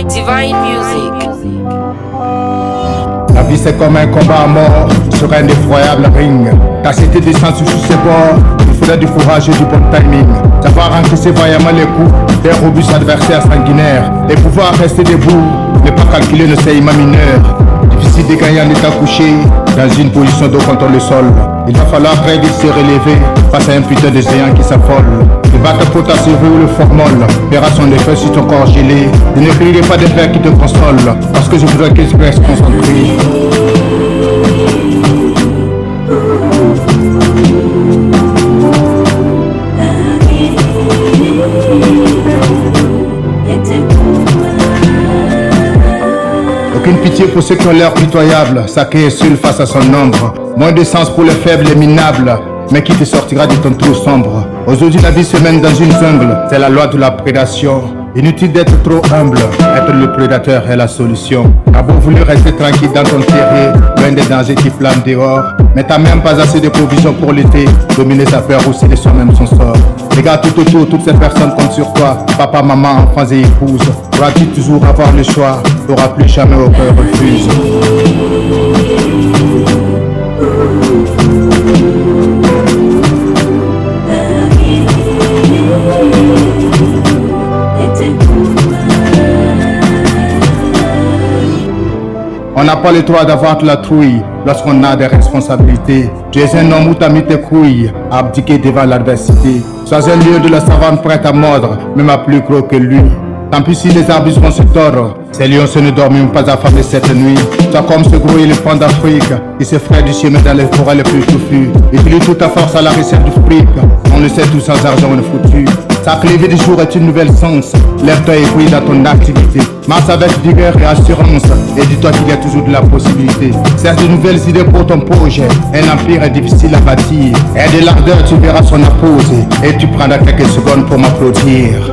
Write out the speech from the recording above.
Divine Music. La vie c'est comme un combat à mort sur un effroyable ring. Ta cité descend sur ses bords. Il faudrait du courage et du bon timing. Savoir encaisser vaillamment les coups des robustes adversaires sanguinaires. Et pouvoir rester debout, ne pas calculer le saillement mineur. Difficile de gagner en état couché dans une position d'eau contre le sol. Il va falloir très vite se relever face à un putain de géant qui s'affole. Le battre pour ta survie ou le formol verra son effet sur ton corps gelé. Je ne crierai pas des vers qui te consolent, parce que je voudrais que tu restes concentré. Aucune pitié pour ceux qui ont l'air pitoyables, sacré et seul face à son ombre. Moins de sens pour les faibles et minables, mais qui te sortira de ton trou sombre. Aujourd'hui la vie se mène dans une jungle, c'est la loi de la prédation. Inutile d'être trop humble, être le prédateur est la solution. T'as beau vouloir rester tranquille dans ton terrier, loin des dangers qui planent dehors, mais t'as même pas assez de provisions pour l'été. Dominer sa peur ou sceller soi-même son sort. Regarde tout autour, toutes ces personnes comptent sur toi. Papa, maman, enfants et épouses. Pourras-tu toujours avoir le choix? T'auras plus jamais aucun refuse. On n'a pas le droit d'avoir de la trouille lorsqu'on a des responsabilités. Tu es un homme où t'as mis tes couilles, à abdiquer devant l'adversité. Sois un lieu de la savane prête à mordre, même à plus gros que lui. Tant pis si les arbres vont se tordre, ces lions ne dormiront pas affamés cette nuit. Sois comme ce gros éléphant d'Afrique qui se fraie du chemin dans les forêts les plus touffues. Utilise toute ta force à la recette du fric, on le sait tout sans argent on est foutu. Chaque lever du jour est une nouvelle sens. Lève-toi et brille dans ton activité. Marche avec vigueur et assurance. Et dis-toi qu'il y a toujours de la possibilité. Cherche de nouvelles idées pour ton projet. Un empire est difficile à bâtir. Et de l'ardeur tu verras son apose. Et tu prendras quelques secondes pour m'applaudir.